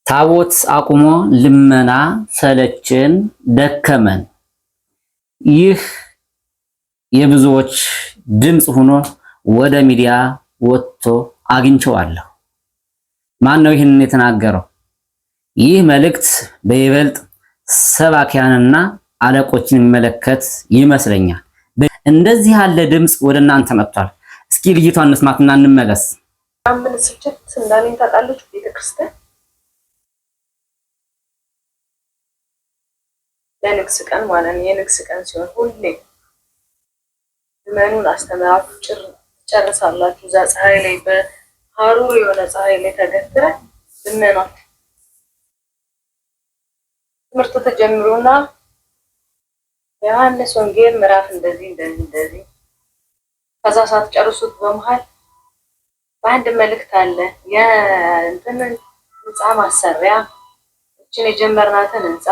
ታቦት አቁሞ ልመና ሰለችን ደከመን። ይህ የብዙዎች ድምጽ ሆኖ ወደ ሚዲያ ወጥቶ አግኝቼዋለሁ። ማን ነው ይህንን የተናገረው? ይህ መልእክት በይበልጥ ሰባኪያንና አለቆችን የሚመለከት ይመስለኛል። እንደዚህ ያለ ድምጽ ወደ እናንተ መጥቷል። እስኪ ልጅቷን እንስማትና እንመለስ። ምን ስልችት እንዳለኝ ታውቃለች። ቤተክርስቲያን ለንግስ ቀን ማለት ነው። የንግስ ቀን ሲሆን ሁሌ ምዕመኑን አስተምራችሁ ጨርሳላችሁ። እዛ ፀሐይ ላይ በሐሩር የሆነ ፀሐይ ላይ ተገትረ ልመናት ትምህርቱ ተጀምሮና ዮሐንስ ወንጌል ምዕራፍ እንደዚህ ከዛ ሰዓት ጨርሱት። በመሃል በአንድ መልእክት አለ የእንትን ህንፃ ማሰሪያ እችን የጀመርናትን ህንፃ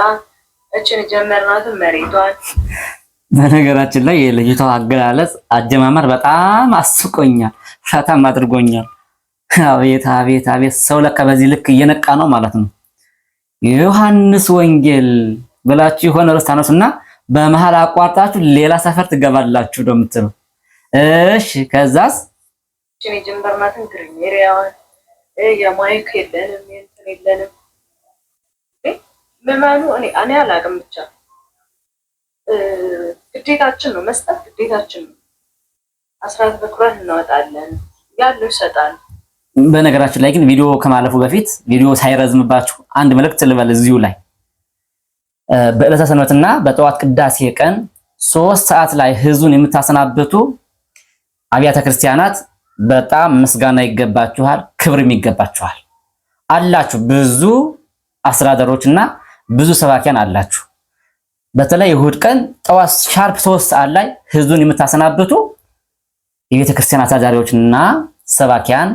እችን የጀመርናትን መሬቷን። በነገራችን ላይ የልጅቷ አገላለጽ አጀማመር በጣም አስቆኛል፣ ፈታም አድርጎኛል። አቤት አቤት አቤት! ሰው ለካ በዚህ ልክ እየነቃ ነው ማለት ነው። ዮሐንስ ወንጌል ብላችሁ የሆነ ርዕስ ታነሱና በመሃል አቋርጣችሁ ሌላ ሰፈር ትገባላችሁ ነው የምትለው። እሺ ከዛስ እችን የጀመርናትን ግሪሜሪያዋን የማይክ የለንም የእንትን የለንም። ምዕመኑ እኔ አላውቅም፣ ብቻ ግዴታችን ነው መስጠት፣ ግዴታችን ነው። አስራት በኩራት እናወጣለን ያለው ይሰጣል። በነገራችን ላይ ግን ቪዲዮ ከማለፉ በፊት ቪዲዮ ሳይረዝምባችሁ አንድ መልእክት ልበል እዚሁ ላይ። በዕለተ ሰንበትና በጠዋት ቅዳሴ ቀን 3 ሰዓት ላይ ህዝቡን የምታሰናብቱ አብያተ ክርስቲያናት በጣም ምስጋና ይገባችኋል፣ ክብርም ይገባችኋል አላችሁ። ብዙ አስተዳደሮችና ብዙ ሰባኪያን አላችሁ። በተለይ እሁድ ቀን ጠዋት ሻርፕ 3 ሰዓት ላይ ህዝቡን የምታሰናብቱ የቤተ ክርስቲያን አስተዳዳሪዎችና ሰባኪያን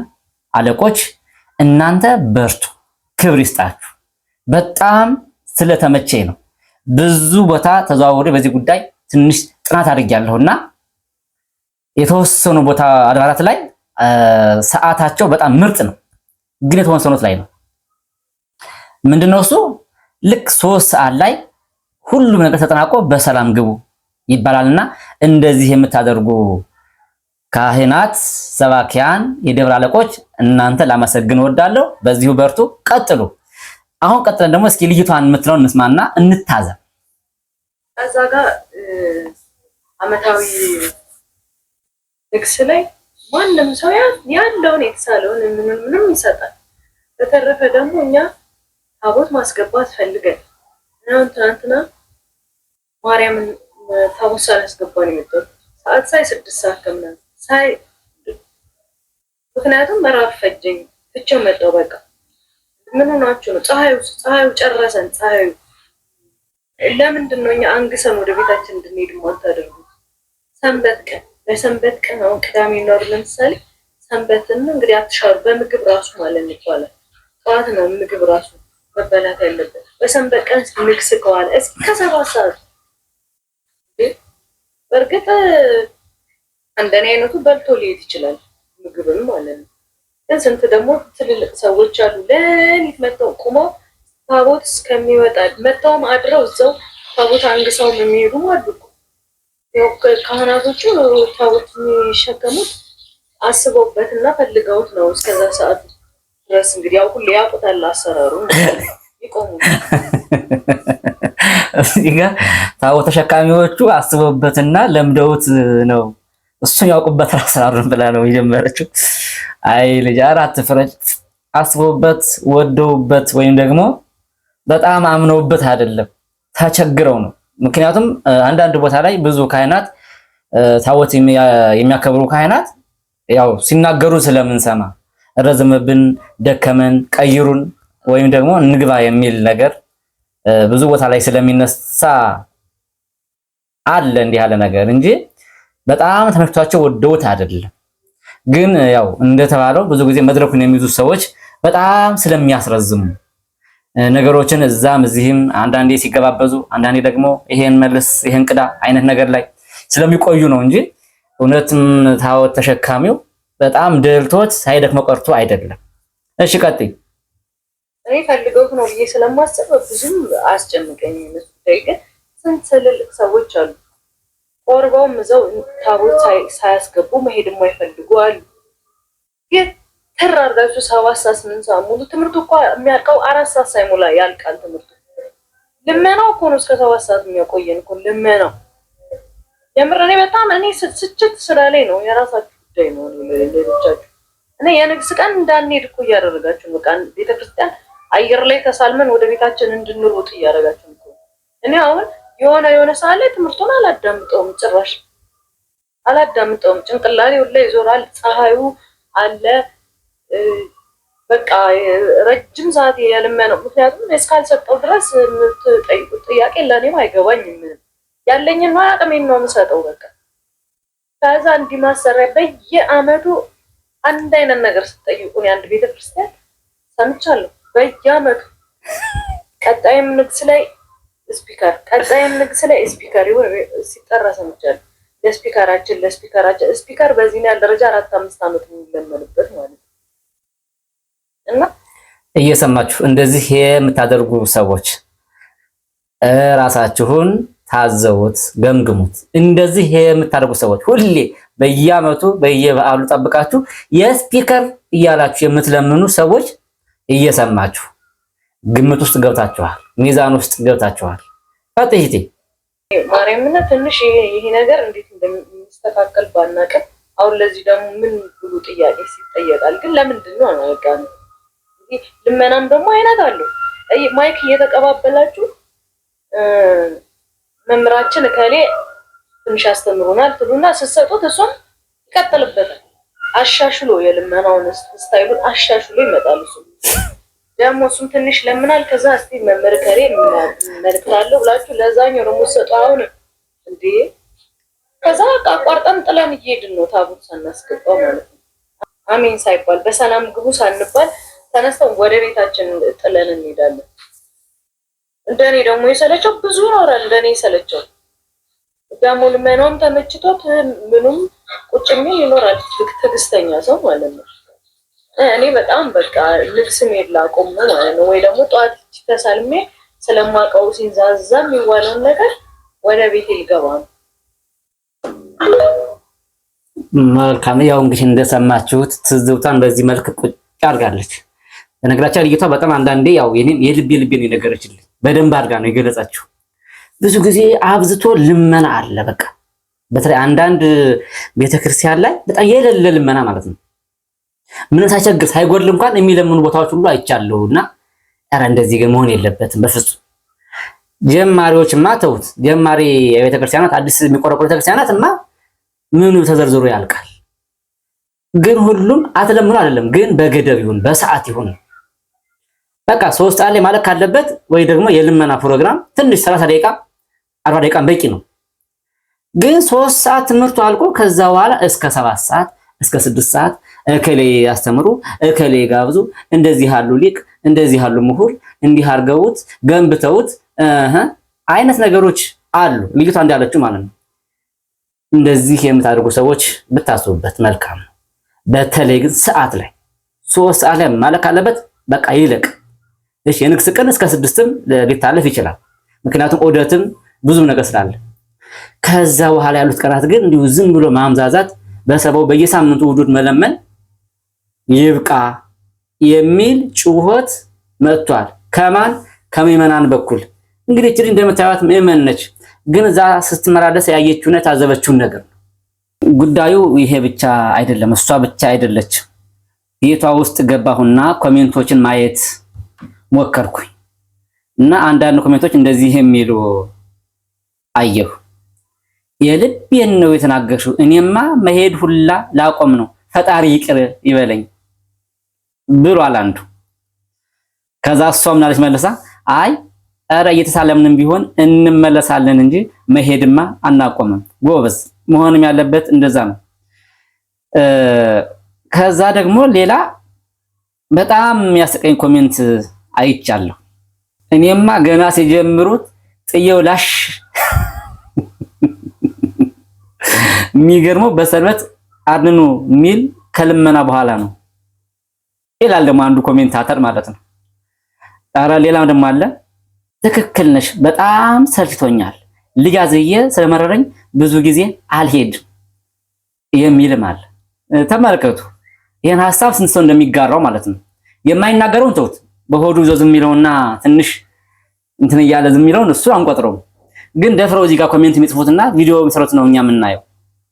አለቆች እናንተ በርቱ፣ ክብር ይስጣችሁ። በጣም ስለተመቸኝ ነው። ብዙ ቦታ ተዘዋውሬ በዚህ ጉዳይ ትንሽ ጥናት አድርጌያለሁና የተወሰኑ ቦታ አድባራት ላይ ሰዓታቸው በጣም ምርጥ ነው፣ ግን የተወሰኑት ላይ ነው። ምንድነው እሱ? ልክ 3 ሰዓት ላይ ሁሉም ነገር ተጠናቆ በሰላም ግቡ ይባላልና እንደዚህ የምታደርጉ ካህናት፣ ሰባኪያን፣ የደብረ አለቆች እናንተ ላመሰግን እወዳለሁ። በዚሁ በርቱ፣ ቀጥሉ። አሁን ቀጥለን ደግሞ እስኪ ልጅቷን የምትለውን እንስማና እንታዘብ። ከዛ ጋር ዓመታዊ ንግስ ላይ ማንም ሰው ያለውን የተሳለውን ምንም ይሰጣል። በተረፈ ደግሞ እኛ ታቦት ማስገባት ፈልገን አሁን ትናንትና ማርያምን ታቦት ሳላስገባ ነው የመጣሁት። ሰዓት 6 ሰዓት ከምናምን ምክንያቱም መራብ ፈጀኝ ትቼው መጣሁ። በቃ ምን ሆናችሁ ነው? ፀሐዩ ጨረሰን። ፀሐዩ ለምንድን ነው እኛ አንግሰን ወደ ቤታችን እንድንሄድ የማታደርጉት? ሰንበት ቀን በሰንበት ቀን አሁን ቅዳሜ ነው ለምሳሌ ሰንበትን እንግዲህ አትሻሩ። በምግብ ራሱ ማለት ይባላል ጠዋት ነው ምግብ ራሱ መበላት ያለበት። በሰንበት ቀን ንግስ ከዋለ እስከ 7 ሰዓት በእርግጥ እንደኔ አይነቱ በልቶ ሊሄድ ይችላል ምግብም ማለት ነው። ግን ስንት ደግሞ ትልልቅ ሰዎች አሉ ለሊት መጥተው ቁመው ታቦት እስከሚወጣ መጥተውም አድረው እዛው ታቦት አንግሰው የሚሄዱ አሉ። ያው ካህናቶቹ ታቦት የሚሸከሙት አስበውበትና ፈልገውት ነው እስከዛ ሰዓት ድረስ። እንግዲህ ያው ሁሉ ያውቁታል አሰራሩ ይቆሙ። እዚጋ ታቦት ተሸካሚዎቹ አስበውበትና ለምደውት ነው እሱን ያውቁበት አሰራሩን ብላ ነው የጀመረችው። አይ ልጅ አራት ፍረጅ አስበውበት ወደውበት ወይም ደግሞ በጣም አምነውበት አይደለም፣ ተቸግረው ነው። ምክንያቱም አንዳንድ ቦታ ላይ ብዙ ካህናት ታቦት የሚያከብሩ ካህናት ያው ሲናገሩ ስለምንሰማ ረዘመብን፣ ደከመን፣ ቀይሩን ወይም ደግሞ እንግባ የሚል ነገር ብዙ ቦታ ላይ ስለሚነሳ አለ እንዲህ ያለ ነገር እንጂ በጣም ተመክቷቸው ወደውት አይደለም። ግን ያው እንደተባለው ብዙ ጊዜ መድረኩን የሚይዙ ሰዎች በጣም ስለሚያስረዝሙ ነገሮችን እዛም እዚህም አንዳንዴ ሲገባበዙ፣ አንዳንዴ ደግሞ ይሄን መልስ ይሄን ቅዳ አይነት ነገር ላይ ስለሚቆዩ ነው እንጂ እውነትም ታቦት ተሸካሚው በጣም ደልቶት ሳይደክመው ቀርቶ አይደለም። እሺ ቀጥይ። እኔ ፈልገውት ነው ብዬ ስለማስብ ብዙም አያስጨንቀኝም። እነሱ ጉዳይ ግን ስንት ትልልቅ ሰዎች አሉ ቆርበውም እዛው ታቦት ሳያስገቡ መሄድ የማይፈልጉ አሉ። ተራርዳችሁ 7 ሰዓት 8 ሰዓት ሙሉ ትምህርቱ እኮ የሚያልቀው 4 ሰዓት ሳይሞላ ያልቃል ትምህርቱ። ልመናው እኮ ነው እስከ 7 ሰዓት የሚያቆየን እኮ ልመናው። የምር እኔ በጣም ስችት ስላለኝ ነው። የራሳችሁ ጉዳይ ነው። ሌሎቻችሁ እኔ የንግስ ቀን እንዳንሄድ እኮ እያደረጋችሁ በቃ ቤተክርስቲያን አየር ላይ ተሳልመን ወደ ቤታችን እንድንሮጥ እያደረጋችሁ እኮ። እኔ አሁን የሆነ ሰዓት ላይ ትምህርቱን አላዳምጠውም፣ ጭራሽ አላዳምጠውም። ጭንቅላቴ ሁላ ይዞራል። ፀሐዩ አለ በቃ ረጅም ሰዓት የልመናው። ምክንያቱም እስካልሰጠው ድረስ የምትጠይቁት ጥያቄ ለእኔም አይገባኝም። ያለኝን አቅሜን ነው የምሰጠው በቃ። ከዛ እንዲህ ማሰሪያ በየአመቱ አንድ አይነት ነገር ስትጠይቁን የአንድ ቤተክርስቲያን ሰምቻለሁ። በየአመቱ ቀጣይም ንግስ ላይ ስፒከር፣ ቀጣይም ንግስ ላይ ስፒከር ይሁን ሲጠራ ሰምቻለሁ። ለስፒከራችን ስፒከር በዚህ ያህል ደረጃ 4-5 አመት የሚለመንበት ማለት ነው። እና እየሰማችሁ እንደዚህ የምታደርጉ ሰዎች ራሳችሁን ታዘቡት፣ ገምግሙት። እንደዚህ የምታደርጉ ሰዎች ሁሌ በየአመቱ በየበዓሉ ጠብቃችሁ የስፒከር እያላችሁ የምትለምኑ ሰዎች እየሰማችሁ ግምት ውስጥ ገብታችኋል፣ ሚዛን ውስጥ ገብታችኋል። ፈጥሂቲ ማርያምና ትንሽ ይሄ ነገር እንዴት እንደሚስተካከል ባናቀም፣ አሁን ለዚህ ደግሞ ምን ብሉ ጥያቄ ሲጠየቃል። ግን ለምንድን ነው አናውቃ ነው። ልመናም ደግሞ አይነት አለው። ማይክ እየተቀባበላችሁ መምራችን እከሌ ትንሽ ያስተምሩናል ትሉና ስትሰጡት እሱም ይቀጥልበታል። አሻሽሎ የልመናውን ስታይሉን አሻሽሎ ይመጣል። እሱም ትንሽ ለምናል። ከዛ እስቲ መምህር እከሌ መልክታለሁ ብላችሁ ለዛኛው ደግሞ ሰጡ። አሁን እንዴ ከዛ አቋርጠን ጥለን እየሄድን ነው ታቦት ሳናስገባው ማለት ነው። አሜን ሳይባል በሰላም ግቡ ሳንባል ተነስተን ወደ ቤታችን ጥለን እንሄዳለን። እንደኔ ደግሞ የሰለቸው ብዙ ይኖራል። እንደኔ የሰለቸው ደግሞ ልመናውም ተመችቶት ምኑም ቁጭ የሚል ይኖራል። ትዕግስተኛ ሰው ማለት ነው። እኔ በጣም በቃ ልብስም የላቆም ነው ማለት ነው። ወይ ደግሞ ጠዋት ተሳልሜ ስለማውቀው ሲንዛዛ የሚዋለውን ነገር ወደ ቤቴ ልገባ ነው። መልካም። ያው እንግዲህ እንደሰማችሁት ትዝብቷን በዚህ መልክ ቁጭ አድርጋለች። በነገራችን ልጅቷ በጣም አንዳንዴ ያው የልቤን የነገረችልኝ በደንብ አድርጋ ነው የገለጸችው። ብዙ ጊዜ አብዝቶ ልመና አለ። በቃ በተለይ አንዳንድ ቤተክርስቲያን ላይ በጣም የሌለ ልመና ማለት ነው። ምን ሳይቸግር ሳይጎድል እንኳን የሚለምኑ ቦታዎች ሁሉ አይቻለሁና ኧረ እንደዚህ ግን መሆን የለበትም በፍጹም። ጀማሪዎችማ ተውት። ጀማሪ የቤተክርስቲያናት አዲስ የሚቆረቆሩ ቤተክርስቲያናትማ ምኑ ተዘርዝሮ ያልቃል። ግን ሁሉም አትለምኑ አይደለም፣ ግን በገደብ ይሁን በሰዓት ይሁን። በቃ 3 ሰዓት ላይ ማለት ካለበት ወይ ደግሞ የልመና ፕሮግራም ትንሽ 30 ደቂቃ 40 ደቂቃ በቂ ነው። ግን 3 ሰዓት ትምህርቱ አልቆ ከዛ በኋላ እስከ 7 ሰዓት እስከ 6 ሰዓት እከሌ ያስተምሩ እከሌ ጋብዙ፣ እንደዚህ ያሉ ሊቅ እንደዚህ ያሉ ምሁር እንዲህ አርገውት ገንብተውት አይነት ነገሮች አሉ። ልጅቷ እንዳለችው ማለት ነው። እንደዚህ የምታደርጉ ሰዎች ብታስቡበት መልካም ነው። በተለይ ግን ሰዓት ላይ 3 ሰዓት ላይ ማለት ካለበት በቃ ይለቅ። እሺ የንግስ ቀን እስከ 6ም ሊታለፍ ይችላል። ምክንያቱም ኦደትም ብዙ ነገር ስላለ። ከዛ በኋላ ያሉት ቀናት ግን እንዲሁ ዝም ብሎ ማምዛዛት በሰበው በየሳምንቱ ውዱድ መለመን ይብቃ የሚል ጩኸት መጥቷል። ከማን ከምዕመናን በኩል እንግዲህ እቺ እንደምታዩት ምዕመን ነች፣ ግን እዛ ስትመላለስ ያየችውና ታዘበችው ነገር ጉዳዩ ይሄ ብቻ አይደለም። እሷ ብቻ አይደለች። ቤቷ ውስጥ ገባሁና ኮሜንቶችን ማየት ሞከርኩኝ እና አንዳንድ ኮሜንቶች እንደዚህ የሚሉ አየሁ። የልቤን ነው የተናገርሽው፣ እኔማ መሄድ ሁላ ላቆም ነው፣ ፈጣሪ ይቅር ይበለኝ ብሏል አንዱ። ከዛ እሷም ናለች መልሳ አይ ኧረ እየተሳለምንም ቢሆን እንመለሳለን እንጂ መሄድማ አናቆምም። ጎበዝ፣ መሆንም ያለበት እንደዛ ነው። ከዛ ደግሞ ሌላ በጣም የሚያስቀኝ ኮሜንት አይቻለሁ። እኔማ ገና ሲጀምሩት ጥየው ላሽ የሚገርመው በሰንበት አድኑ የሚል ከልመና በኋላ ነው ይላል ደግሞ አንዱ ኮሜንታተር ማለት ነው። ኧረ ሌላም ደግሞ አለ። ትክክል ነሽ፣ በጣም ሰልችቶኛል፣ ልጅ አዝዬ ስለመረረኝ ብዙ ጊዜ አልሄድም የሚልም አለ። ተመልከቱ፣ ይሄን ሐሳብ ስንት ሰው እንደሚጋራው ማለት ነው። የማይናገረውን ተውት፣ በሆዱ ይዞ ዝም የሚለውና ትንሽ እንትን እያለ ዝም የሚለውን እሱ አንቆጥረውም። ግን ደፍረው እዚህ ጋር ኮሜንት የሚጽፉትና ቪዲዮ የሚሰሩት ነው እኛ የምናየው።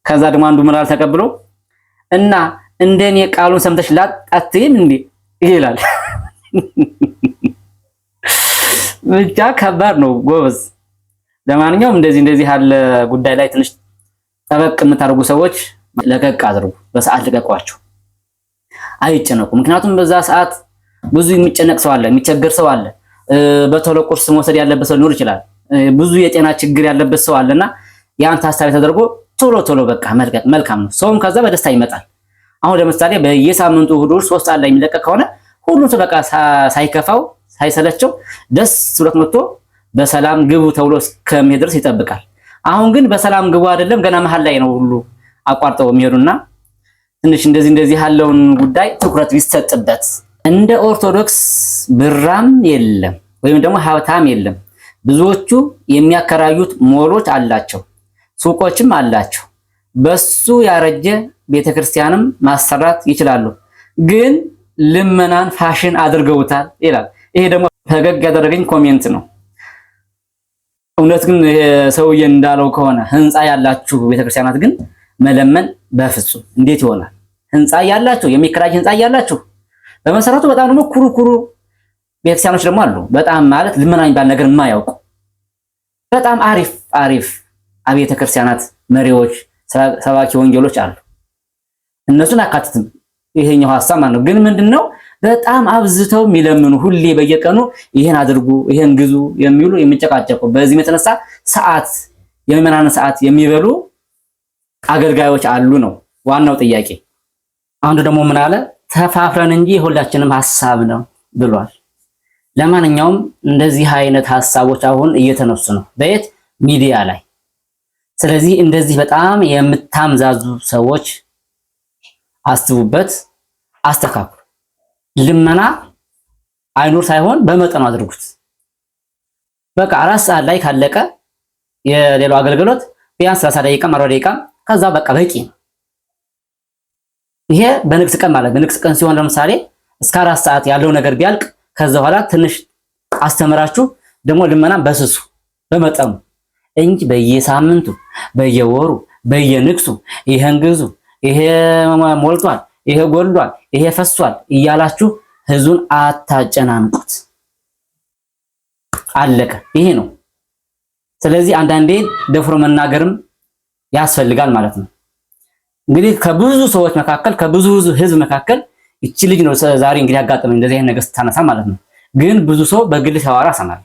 ከዛ ደግሞ አንዱ ምራል ተቀብሎ እና እንደኔ ቃሉን ሰምተሽ ላጣትም እንዴ ይላል። ብቻ ከባድ ነው ጎበዝ። ለማንኛውም እንደዚህ ያለ ጉዳይ ላይ ትንሽ ጠበቅ የምታደርጉ ሰዎች ለቀቅ አድርጉ፣ በሰዓት ልቀቋቸው፣ አይጨነቁ። ምክንያቱም በዛ ሰዓት ብዙ የሚጨነቅ ሰው አለ፣ የሚቸገር ሰው አለ፣ በቶሎ ቁርስ መውሰድ ያለበት ሰው ሊኖር ይችላል፣ ብዙ የጤና ችግር ያለበት ሰው አለና ያን ታሳቢ ተደርጎ ቶሎ በቃ መልቀቅ መልካም ነው። ሰውም ከዛ በደስታ ይመጣል። አሁን ለምሳሌ በየሳምንቱ እሑድ 3 ሰዓት ላይ የሚለቀቅ ከሆነ ሁሉም ሰው በቃ ሳይከፋው ሳይሰለቸው ደስ ብሎት መጥቶ በሰላም ግቡ ተብሎ እስከሚሄድ ድረስ ይጠብቃል። አሁን ግን በሰላም ግቡ አይደለም፣ ገና መሀል ላይ ነው ሁሉ አቋርጠው የሚሄዱና ትንሽ እንደዚህ ያለውን ጉዳይ ትኩረት ቢሰጥበት። እንደ ኦርቶዶክስ ብራም የለም ወይም ደግሞ ሀብታም የለም። ብዙዎቹ የሚያከራዩት ሞሎች አላቸው፣ ሱቆችም አላቸው። በሱ ያረጀ ቤተክርስቲያንም ማሰራት ይችላሉ። ግን ልመናን ፋሽን አድርገውታል ይላል። ይሄ ደግሞ ፈገግ ያደረገኝ ኮሜንት ነው። እውነት ግን ሰውዬ እንዳለው ከሆነ ህንፃ ያላችሁ ቤተክርስቲያናት ግን መለመን በፍጹም እንዴት ይሆናል? ህንፃ ያላችሁ የሚከራይ ህንፃ ያላችሁ በመሰረቱ በጣም ደግሞ ኩሩ ቤተክርስቲያኖች ደግሞ አሉ። በጣም ማለት ልመና የሚባል ነገር የማያውቁ በጣም አሪፍ አብያተ ክርስቲያናት መሪዎች፣ ሰባኪ ወንጌሎች አሉ። እነሱን አካትትም ይሄኛው ሐሳብ ማለት ነው። ግን ምንድነው በጣም አብዝተው የሚለምኑ ሁሌ በየቀኑ ይሄን አድርጉ ይሄን ግዙ የሚሉ የሚጨቃጨቁ፣ በዚህ የተነሳ የምዕመናን ሰዓት የሚበሉ አገልጋዮች አሉ ነው ዋናው ጥያቄ። አንዱ ደግሞ ምን አለ? ተፋፍረን እንጂ የሁላችንም ሐሳብ ነው ብሏል። ለማንኛውም እንደዚህ አይነት ሐሳቦች አሁን እየተነሱ ነው በየት ሚዲያ ላይ። ስለዚህ እንደዚህ በጣም የምታምዛዙ ሰዎች አስቡበት፣ አስተካክሉ። ልመና አይኖር ሳይሆን በመጠኑ አድርጉት። በቃ 4 ሰዓት ላይ ካለቀ የሌላው አገልግሎት ቢያንስ 30 ደቂቃ 40 ደቂቃ ከዛ በቃ በቂ ነው። ይሄ በንግስ ቀን ማለት በንግስ ቀን ሲሆን ለምሳሌ እስከ 4 ሰዓት ያለው ነገር ቢያልቅ ከዛ በኋላ ትንሽ አስተምራችሁ ደግሞ ልመናን በስሱ በመጠኑ እንጂ በየሳምንቱ በየወሩ በየንግሱ ይሄን ግዙ ይሄ ሞልቷል ይሄ ጎልዷል ይሄ ፈሷል እያላችሁ ህዝቡን አታጨናንቁት። አለቀ። ይሄ ነው። ስለዚህ አንዳንዴ ደፍሮ መናገርም ያስፈልጋል ማለት ነው። እንግዲህ ከብዙ ሰዎች መካከል ከብዙ ህዝብ መካከል እቺ ልጅ ነው ዛሬ እንግዲህ ያጋጠመኝ እንደዚህ አይነት ነገር ስታነሳ ማለት ነው። ግን ብዙ ሰው በግል ሲያወራ ሰማል።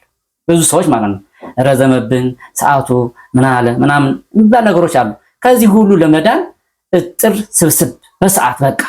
ብዙ ሰዎች ማለት ነው ረዘመብን ሰዓቱ ምን አለ ምናምን የሚባል ነገሮች አሉ። ከዚህ ሁሉ ለመዳን እጥር ስብስብ በሰዓት በቃ